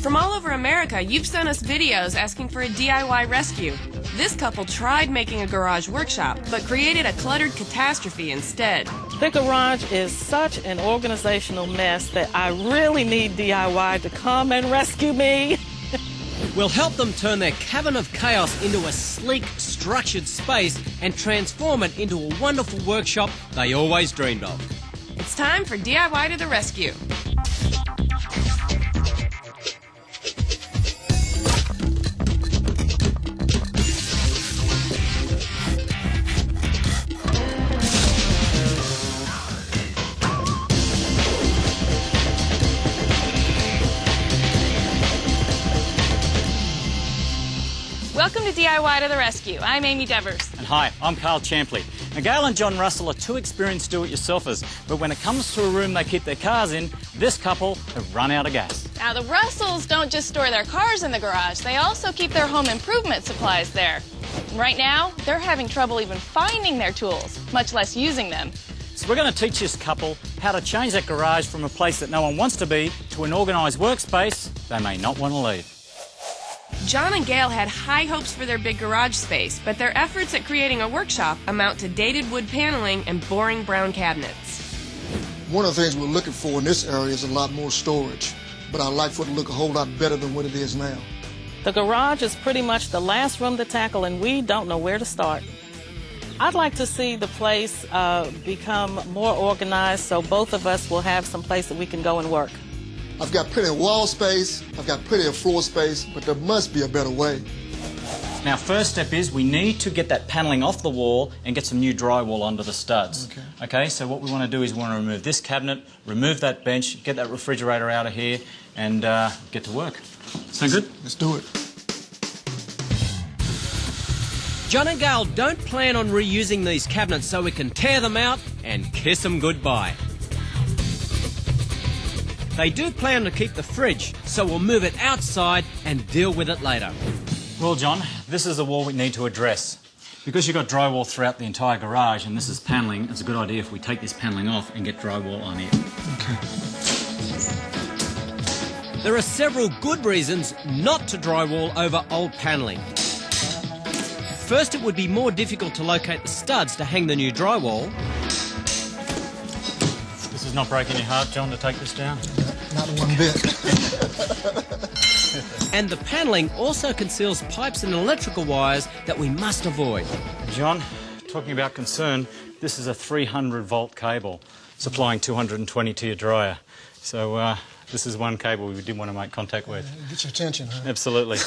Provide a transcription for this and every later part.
From all over America, you've sent us videos asking for a DIY rescue. This couple tried making a garage workshop, but created a cluttered catastrophe instead. The garage is such an organizational mess that I really need DIY to come and rescue me. We'll help them turn their cavern of chaos into a sleek, structured space and transform it into a wonderful workshop they always dreamed of. It's time for DIY to the rescue. Welcome to DIY to the Rescue. I'm Amy Devers. And hi, I'm Carl Champley. Now, Gail and John Russell are two experienced do-it-yourselfers, but when it comes to a room they keep their cars in, this couple have run out of gas. Now, the Russells don't just store their cars in the garage, they also keep their home improvement supplies there. And right now, they're having trouble even finding their tools, much less using them. So we're going to teach this couple how to change that garage from a place that no one wants to be to an organised workspace they may not want to leave. John and Gail had high hopes for their big garage space, but their efforts at creating a workshop amount to dated wood paneling and boring brown cabinets. One of the things we're looking for in this area is a lot more storage, but I'd like for it to look a whole lot better than what it is now. The garage is pretty much the last room to tackle, and we don't know where to start. I'd like to see the place become more organized so both of us will have some place that we can go and work. I've got plenty of wall space, I've got plenty of floor space, but there must be a better way. Now, first step is we need to get that paneling off the wall and get some new drywall under the studs. Okay, so what we want to do is we want to remove this cabinet, remove that bench, get that refrigerator out of here, and get to work. Sound good? Let's do it. John and Gail don't plan on reusing these cabinets, so we can tear them out and kiss them goodbye. They do plan to keep the fridge, so we'll move it outside and deal with it later. Well, John, this is the wall we need to address. Because you've got drywall throughout the entire garage and this is paneling, it's a good idea if we take this paneling off and get drywall on it. Okay. There are several good reasons not to drywall over old paneling. First, it would be more difficult to locate the studs to hang the new drywall. This is not breaking your heart, John, to take this down? Not one bit. And the paneling also conceals pipes and electrical wires that we must avoid. John, talking about concern, this is a 300-volt cable supplying 220 to your dryer. So this is one cable we did want to make contact with. Get your attention, huh? Absolutely.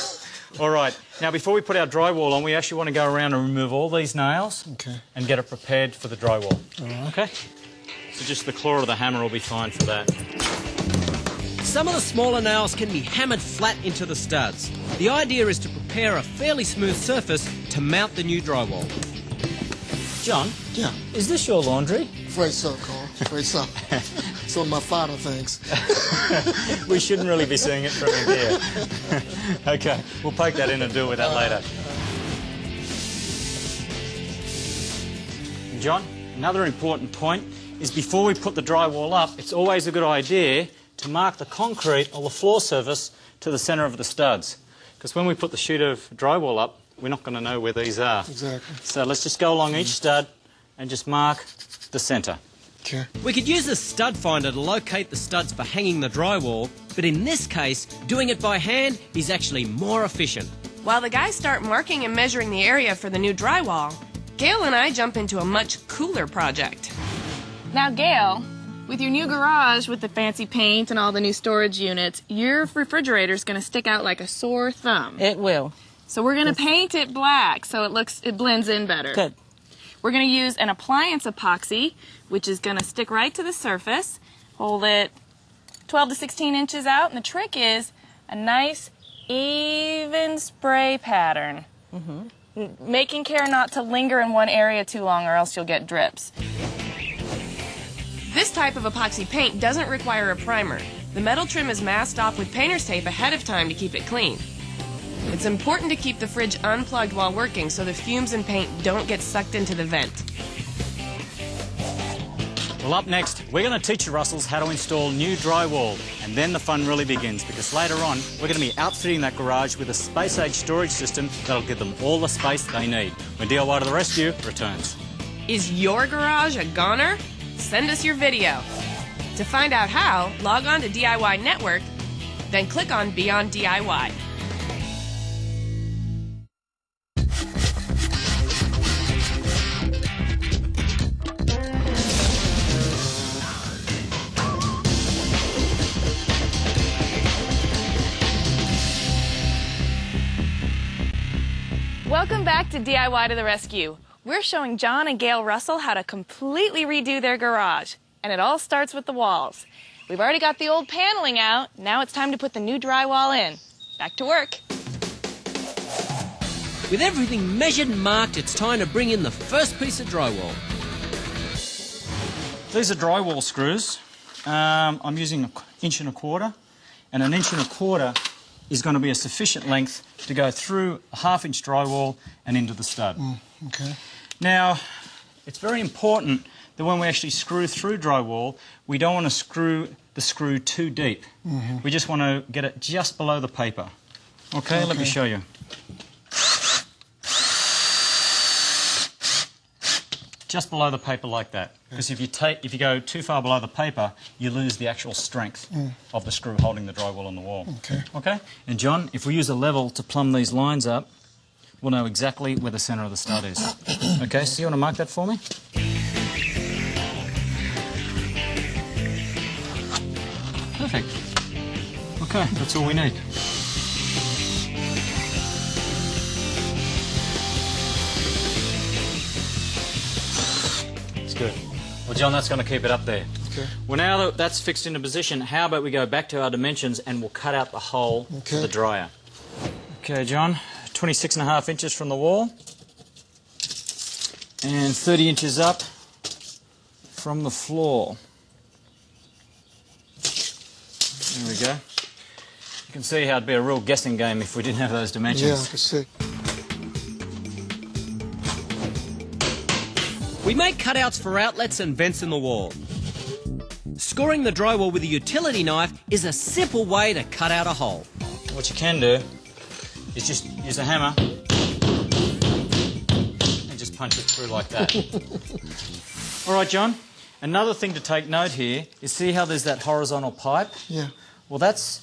All right. Now, before we put our drywall on, we actually want to go around and remove all these nails and get it prepared for the drywall. All right. Okay? So just the claw of the hammer will be fine for that. Some of the smaller nails can be hammered flat into the studs. The idea is to prepare a fairly smooth surface to mount the new drywall. John? Yeah? Is this your laundry? Afraid so, Carl. Afraid so. It's one of my father things. We shouldn't really be seeing it from in here. Okay, we'll poke that in and deal with that later. John, another important point is before we put the drywall up, it's always a good idea to mark the concrete or the floor surface to the centre of the studs. Because when we put the sheet of drywall up, we're not going to know where these are. Exactly. So let's just go along each stud and just mark the centre. Okay. We could use a stud finder to locate the studs for hanging the drywall, but in this case, doing it by hand is actually more efficient. While the guys start marking and measuring the area for the new drywall, Gail and I jump into a much cooler project. Now, Gail, with your new garage with the fancy paint and all the new storage units, your refrigerator's going to stick out like a sore thumb. It will. So we're going to paint it black so it blends in better. Good. We're going to use an appliance epoxy, which is going to stick right to the surface. Hold it 12 to 16 inches out, and the trick is a nice, even spray pattern. Making care not to linger in one area too long or else you'll get drips. This type of epoxy paint doesn't require a primer. The metal trim is masked off with painter's tape ahead of time to keep it clean. It's important to keep the fridge unplugged while working so the fumes and paint don't get sucked into the vent. Well, up next, we're going to teach the Russells how to install new drywall, and then the fun really begins, because later on, we're going to be outfitting that garage with a space-age storage system that'll give them all the space they need. When DIY to the Rescue returns. Is your garage a goner? Send us your video. To find out how, log on to DIY Network, then click on Beyond DIY. Welcome back to DIY to the Rescue. We're showing John and Gail Russell how to completely redo their garage. And it all starts with the walls. We've already got the old paneling out. Now it's time to put the new drywall in. Back to work. With everything measured and marked, it's time to bring in the first piece of drywall. These are drywall screws. I'm using 1.25 inches, and 1.25 inches is going to be a sufficient length to go through a 1/2 inch drywall and into the stud. Okay. Now, it's very important that when we actually screw through drywall, we don't want to screw the screw too deep. We just want to get it just below the paper. Okay, let me show you. Just below the paper like that. Because if you go too far below the paper, you lose the actual strength of the screw holding the drywall on the wall. Okay. Okay? And John, if we use a level to plumb these lines up, we'll know exactly where the centre of the stud is. Okay, so you want to mark that for me? Perfect. Okay, that's all we need. It's good. Well, John, that's going to keep it up there. Okay. Well, now that that's fixed into position, how about we go back to our dimensions and we'll cut out the hole for the dryer. Okay, John, 26.5 inches from the wall and 30 inches up from the floor. There we go. You can see how it'd be a real guessing game if we didn't have those dimensions. Yeah, I can see. We make cutouts for outlets and vents in the wall. Scoring the drywall with a utility knife is a simple way to cut out a hole. What you can do is just use a hammer and just punch it through like that. All right, John. Another thing to take note here is see how there's that horizontal pipe? Yeah. Well, that's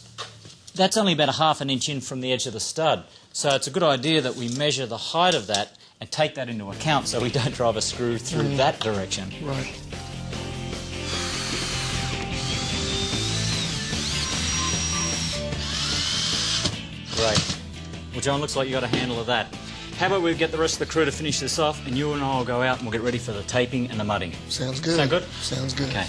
only about 1/2 inch in from the edge of the stud. So it's a good idea that we measure the height of that and take that into account so we don't drive a screw through that direction. Right. Great. Well, John, looks like you got a handle of that. How about we get the rest of the crew to finish this off, and you and I will go out and we'll get ready for the taping and the mudding. Sounds good. Sound good? Sounds good. Okay.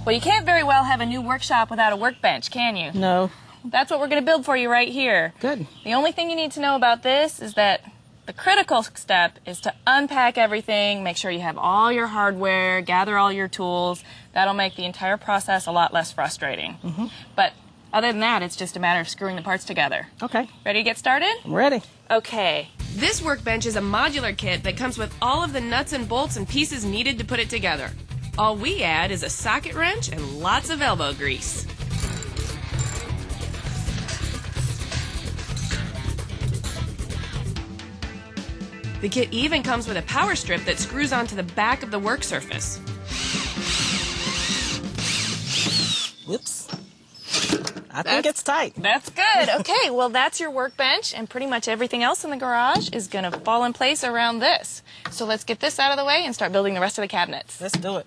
Well, you can't very well have a new workshop without a workbench, can you? No. That's what we're going to build for you right here. Good. The only thing you need to know about this is that the critical step is to unpack everything, make sure you have all your hardware, gather all your tools. That'll make the entire process a lot less frustrating. But other than that, it's just a matter of screwing the parts together. Okay. Ready to get started? I'm ready. Okay. This workbench is a modular kit that comes with all of the nuts and bolts and pieces needed to put it together. All we add is a socket wrench and lots of elbow grease. The kit even comes with a power strip that screws onto the back of the work surface. Whoops. I think it's tight. That's good. Okay, well, that's your workbench, and pretty much everything else in the garage is going to fall in place around this. So let's get this out of the way and start building the rest of the cabinets. Let's do it.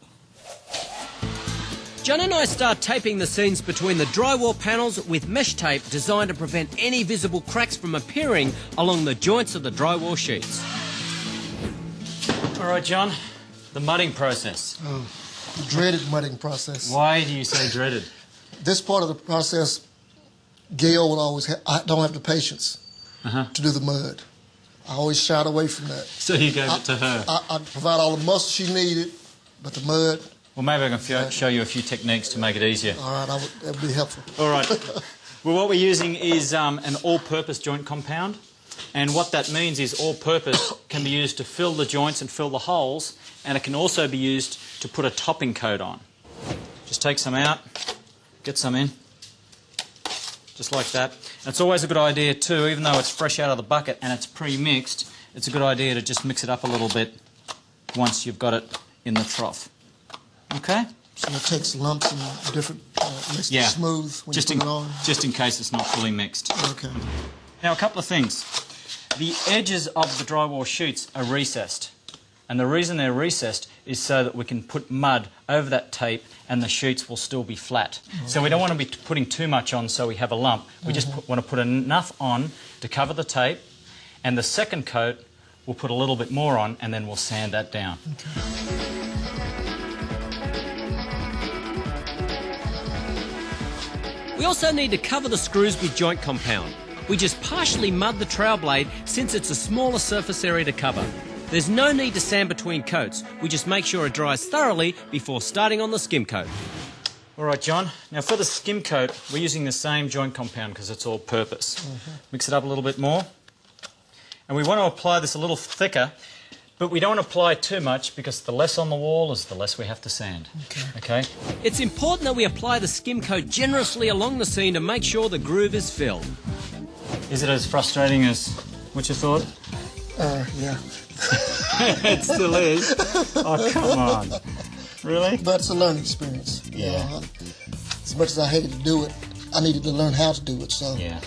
John and I start taping the seams between the drywall panels with mesh tape designed to prevent any visible cracks from appearing along the joints of the drywall sheets. All right, John, the mudding process. Oh, the dreaded mudding process. Why do you say dreaded? This part of the process, Gail would always I don't have the patience to do the mud. I always shied away from that. So you gave it to her? I provide all the muscle she needed, but the mud... Well, maybe I can show you a few techniques to make it easier. All right, that would be helpful. All right. Well, what we're using is an all-purpose joint compound. And what that means is all-purpose can be used to fill the joints and fill the holes and it can also be used to put a topping coat on. Just take some out, get some in, just like that. And it's always a good idea too, even though it's fresh out of the bucket and it's pre-mixed, it's a good idea to just mix it up a little bit once you've got it in the trough. Okay? So it takes lumps and different, makes it smooth when you put it on? Just in case it's not fully mixed. Okay. Now, a couple of things. The edges of the drywall sheets are recessed. And the reason they're recessed is so that we can put mud over that tape and the sheets will still be flat. Okay. So we don't want to be putting too much on so we have a lump. We just want to put enough on to cover the tape, and the second coat we'll put a little bit more on and then we'll sand that down. Okay. We also need to cover the screws with joint compound. We just partially mud the trowel blade since it's a smaller surface area to cover. There's no need to sand between coats. We just make sure it dries thoroughly before starting on the skim coat. All right, John. Now for the skim coat, we're using the same joint compound because it's all purpose. Mix it up a little bit more. And we want to apply this a little thicker, but we don't want to apply too much because the less on the wall is the less we have to sand. Okay? It's important that we apply the skim coat generously along the seam to make sure the groove is filled. Is it as frustrating as what you thought? Yeah. It still is. Oh, come on. Really? But it's a learning experience. Yeah. As much as I hated to do it, I needed to learn how to do it, so. Yeah.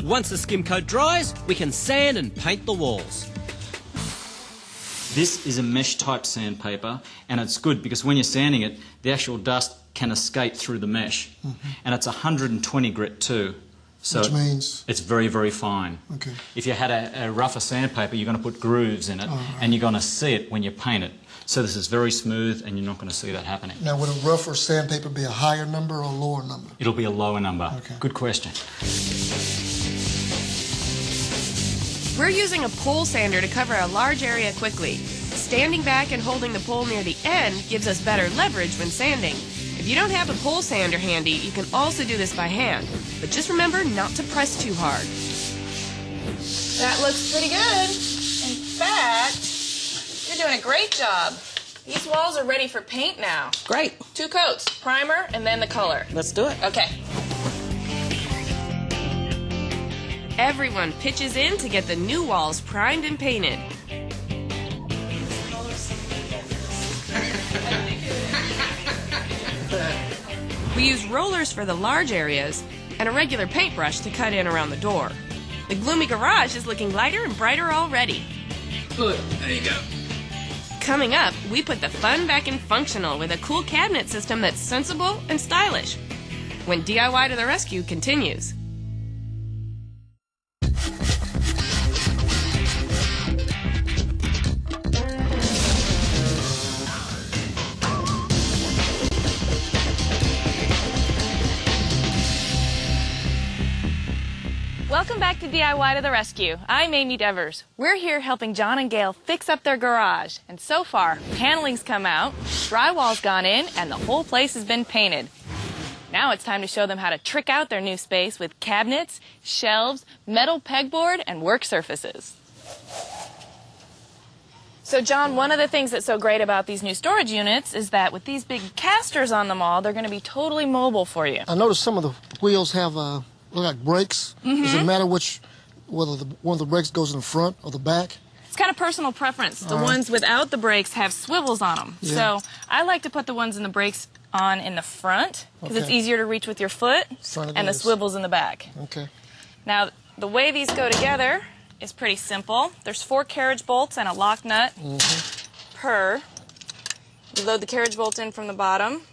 Once the skim coat dries, we can sand and paint the walls. This is a mesh type sandpaper, and it's good because when you're sanding it, the actual dust can escape through the mesh. And it's 120 grit too. So which means? It's very, very fine. Okay. If you had a rougher sandpaper, you're going to put grooves in it, and you're going to see it when you paint it. So this is very smooth, and you're not going to see that happening. Now, would a rougher sandpaper be a higher number or a lower number? It'll be a lower number. Okay. Good question. We're using a pole sander to cover a large area quickly. Standing back and holding the pole near the end gives us better leverage when sanding. If you don't have a pole sander handy, you can also do this by hand. But just remember not to press too hard. That looks pretty good. In fact, you're doing a great job. These walls are ready for paint now. Great. 2 coats, primer and then the color. Let's do it. Okay. Everyone pitches in to get the new walls primed and painted. We use rollers for the large areas and a regular paintbrush to cut in around the door. The gloomy garage is looking lighter and brighter already. Good. There you go. Coming up, we put the fun back in functional with a cool cabinet system that's sensible and stylish. When DIY to the rescue continues. Welcome back to DIY to the Rescue. I'm Amy Devers. We're here helping John and Gail fix up their garage. And so far, paneling's come out, drywall's gone in, and the whole place has been painted. Now it's time to show them how to trick out their new space with cabinets, shelves, metal pegboard, and work surfaces. So John, one of the things that's so great about these new storage units is that with these big casters on them all, they're going to be totally mobile for you. I noticed some of the wheels have look like brakes. Does it matter whether one of the brakes goes in the front or the back? It's kind of personal preference. The ones without the brakes have swivels on them. Yeah. So I like to put the ones in the brakes on in the front because it's easier to reach with your foot, and the swivels in the back. Okay. Now, the way these go together is pretty simple. There's 4 carriage bolts and a lock nut per. You load the carriage bolt in from the bottom,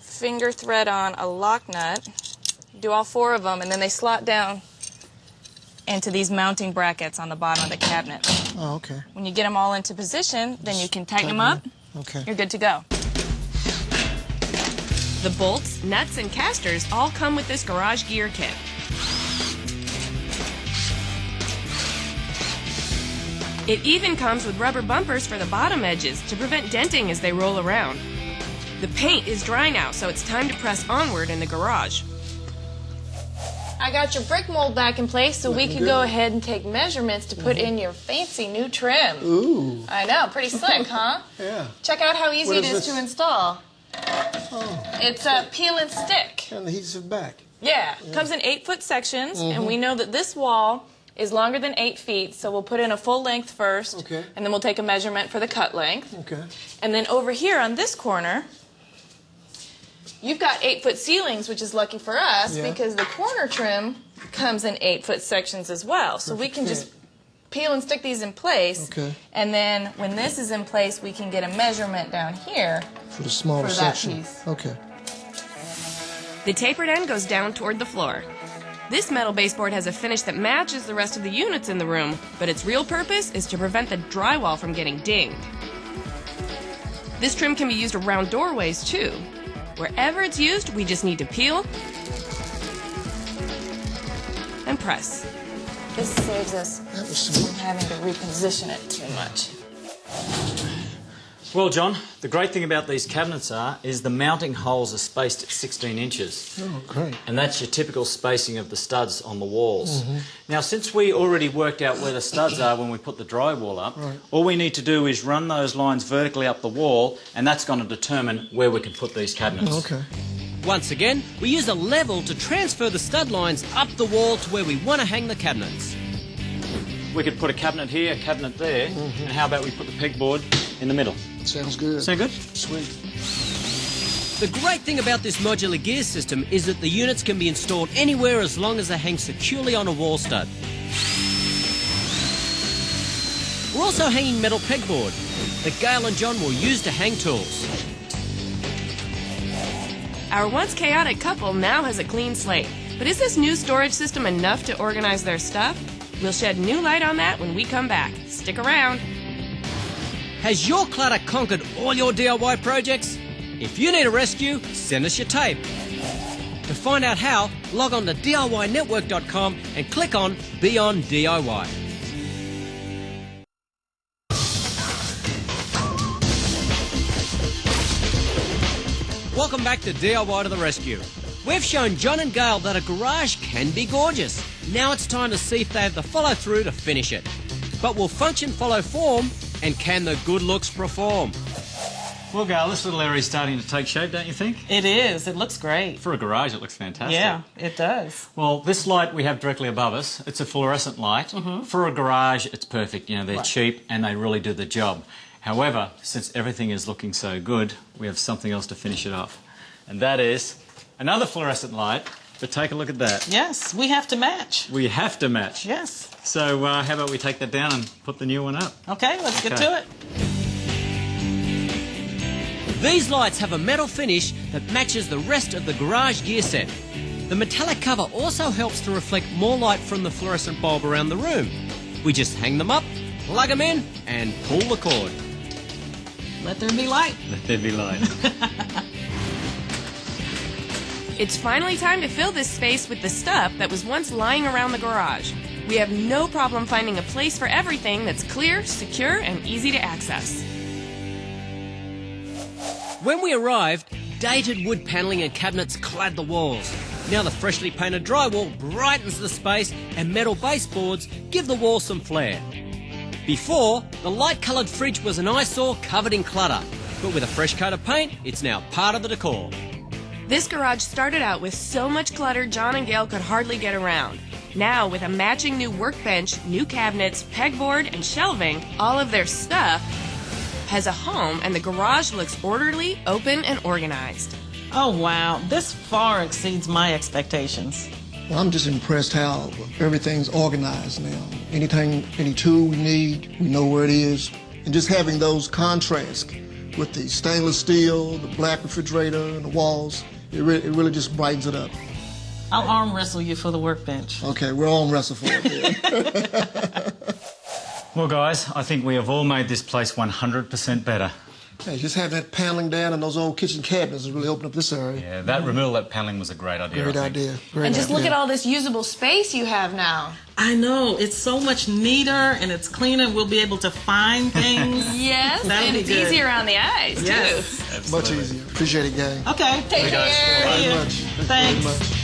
finger thread on a lock nut, do all 4 of them, and then they slot down into these mounting brackets on the bottom of the cabinet. Oh, okay. When you get them all into position, then you can tighten them up. Okay. You're good to go. The bolts, nuts, and casters all come with this garage gear kit. It even comes with rubber bumpers for the bottom edges to prevent denting as they roll around. The paint is dry now, so it's time to press onward in the garage. I got your brick mold back in place so we can go ahead and take measurements to put in your fancy new trim. Ooh. I know, pretty slick, huh? Yeah. Check out how easy What it is is this? to install. Oh. It's a peel and stick. And the adhesive back. Yeah, comes in 8-foot sections, and we know that this wall is longer than 8 feet, so we'll put in a full length first, Okay. and then we'll take a measurement for the cut length. Okay. And then over here on this corner, you've got 8-foot ceilings, which is lucky for us Yeah. because the corner trim comes in 8-foot sections as well. So we can just peel and stick these in place. Okay. And then when this is in place, we can get a measurement down here For the smaller for that section. piece. Okay. The tapered end goes down toward the floor. This metal baseboard has a finish that matches the rest of the units in the room, but its real purpose is to prevent the drywall from getting dinged. This trim can be used around doorways too. Wherever it's used, we just need to peel and press. This saves us That was smooth. from having to reposition it too much. Well, John, the great thing about these cabinets is the mounting holes are spaced at 16 inches. Oh, great. And that's your typical spacing of the studs on the walls. Now, since we already worked out where the studs are when we put the drywall up, all we need to do is run those lines vertically up the wall, and that's going to determine where we can put these cabinets. Okay. Once again, we use a level to transfer the stud lines up the wall to where we want to hang the cabinets. We could put a cabinet here, a cabinet there, and how about we put the pegboard in the middle? Sounds good. Sound good? Sweet. The great thing about this modular gear system is that the units can be installed anywhere as long as they hang securely on a wall stud. We're also hanging metal pegboard that Gail and John will use to hang tools. Our once chaotic couple now has a clean slate. But is this new storage system enough to organize their stuff? We'll shed new light on that when we come back. Stick around. Has your clutter conquered all your DIY projects? If you need a rescue, send us your tape. To find out how, log on to DIYnetwork.com and click on Beyond DIY. Welcome back to DIY to the Rescue. We've shown John and Gail that a garage can be gorgeous. Now it's time to see if they have the follow-through to finish it. But will function follow form, and can the good looks perform? Well, Gail, this little area is starting to take shape, don't you think? It is. It looks great. For a garage, it looks fantastic. Yeah, it does. Well, this light we have directly above us, it's a fluorescent light. For a garage, it's perfect. You know, they're cheap and they really do the job. However, since everything is looking so good, we have something else to finish it off. And that is another fluorescent light, but take a look at that. Yes, we have to match. We have to match. Yes. So how about we take that down and put the new one up? Okay, let's get to it. These lights have a metal finish that matches the rest of the garage gear set. The metallic cover also helps to reflect more light from the fluorescent bulb around the room. We just hang them up, plug them in, and pull the cord. Let there be light. Let there be light. It's finally time to fill this space with the stuff that was once lying around the garage. We have no problem finding a place for everything that's clear, secure, and easy to access. When we arrived, dated wood paneling and cabinets clad the walls. Now the freshly painted drywall brightens the space and metal baseboards give the wall some flair. Before, the light-coloured fridge was an eyesore covered in clutter, but with a fresh coat of paint, it's now part of the decor. This garage started out with so much clutter John and Gail could hardly get around. Now, with a matching new workbench, new cabinets, pegboard, and shelving, all of their stuff has a home, and the garage looks orderly, open, and organized. Oh, wow. This far exceeds my expectations. Well, I'm just impressed how everything's organized now. Anything, any tool we need, we know where it is. And just having those contrasts with the stainless steel, the black refrigerator, and the walls, it really just brightens it up. I'll arm wrestle you for the workbench. Okay, we're all on wrestle for it. Well, guys, I think we have all made this place 100% better. Hey, just having that paneling down and those old kitchen cabinets has really opened up this area. Yeah, that removal, that paneling was a great idea. Great I think. idea. Great And just look idea. at all this usable space you have now. I know. It's so much neater and it's cleaner. We'll be able to find things. Yes, That'll and be it's good. easier on the eyes, Yes. too. Much easier. Appreciate it, gang. Okay. Take care. Very much. Thanks. Thank you very much.